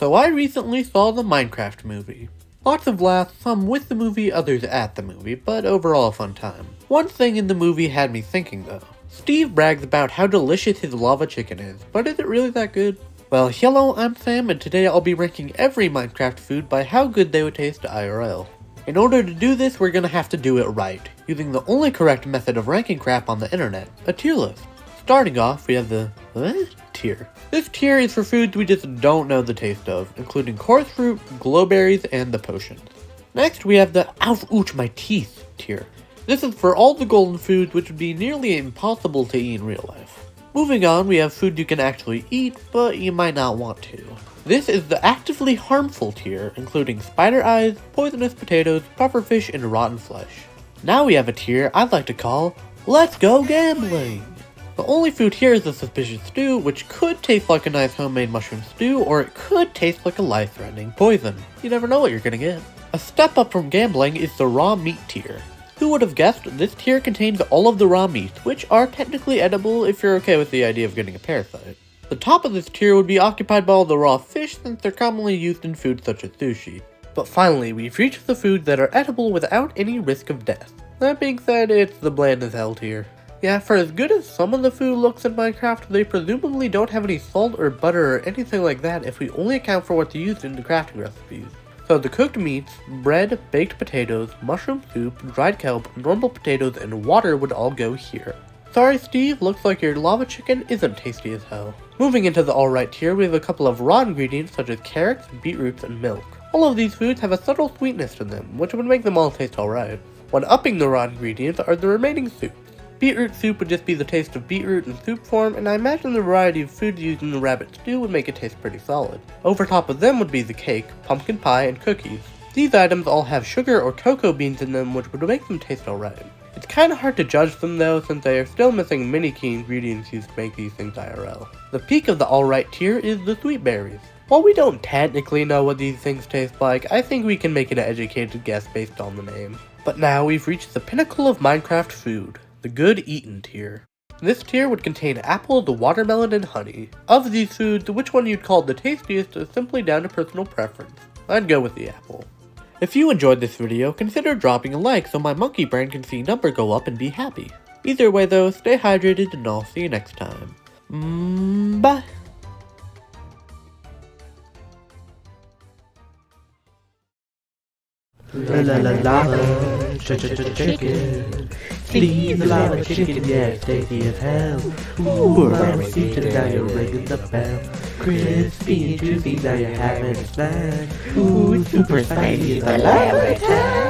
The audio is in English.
So I recently saw the Minecraft movie. Lots of laughs, some with the movie, others at the movie, but overall a fun time. One thing in the movie had me thinking though. Steve brags about how delicious his lava chicken is, but is it really that good? Well, hello, I'm Sam, and today I'll be ranking every Minecraft food by how good they would taste IRL. In order to do this, we're gonna have to do it right, using the only correct method of ranking crap on the internet, a tier list. Starting off, we have the tier. This tier is for foods we just don't know the taste of, including coarse fruit, glowberries, and the potions. Next, we have the ouch my teeth tier. This is for all the golden foods which would be nearly impossible to eat in real life. Moving on, we have food you can actually eat, but you might not want to. This is the actively harmful tier, including spider eyes, poisonous potatoes, pufferfish, and rotten flesh. Now we have a tier I'd like to call, Let's Go Gambling! The only food here is the suspicious stew, which could taste like a nice homemade mushroom stew, or it could taste like a life-threatening poison. You never know what you're gonna get. A step up from gambling is the raw meat tier. Who would have guessed this tier contains all of the raw meats, which are technically edible if you're okay with the idea of getting a parasite. The top of this tier would be occupied by all the raw fish since they're commonly used in foods such as sushi. But finally, we've reached the foods that are edible without any risk of death. That being said, it's the bland as hell tier. Yeah, for as good as some of the food looks in Minecraft, they presumably don't have any salt or butter or anything like that if we only account for what's used in the crafting recipes. So the cooked meats, bread, baked potatoes, mushroom soup, dried kelp, normal potatoes, and water would all go here. Sorry Steve, looks like your lava chicken isn't tasty as hell. Moving into the alright tier, we have a couple of raw ingredients such as carrots, beetroots, and milk. All of these foods have a subtle sweetness to them, which would make them all taste alright. When upping the raw ingredients are the remaining soups. Beetroot soup would just be the taste of beetroot in soup form, and I imagine the variety of foods used in the rabbit stew would make it taste pretty solid. Over top of them would be the cake, pumpkin pie, and cookies. These items all have sugar or cocoa beans in them, which would make them taste alright. It's kinda hard to judge them though, since they are still missing many key ingredients used to make these things IRL. The peak of the alright tier is the sweet berries. While we don't technically know what these things taste like, I think we can make an educated guess based on the name. But now we've reached the pinnacle of Minecraft food. The good eaten tier. This tier would contain apple, watermelon, and honey. Of these foods, which one you'd call the tastiest is simply down to personal preference. I'd go with the apple. If you enjoyed this video, consider dropping a like so my monkey brain can see number go up and be happy. Either way though, stay hydrated and I'll see you next time. Bye! Lava chicken. Please, lava chicken, yeah, tasty as hell. Ooh, lava chicken, now you're ringing the bell. Crispy and juicy, now you're having a snack. Ooh, it's super spicy, it's a lava attack.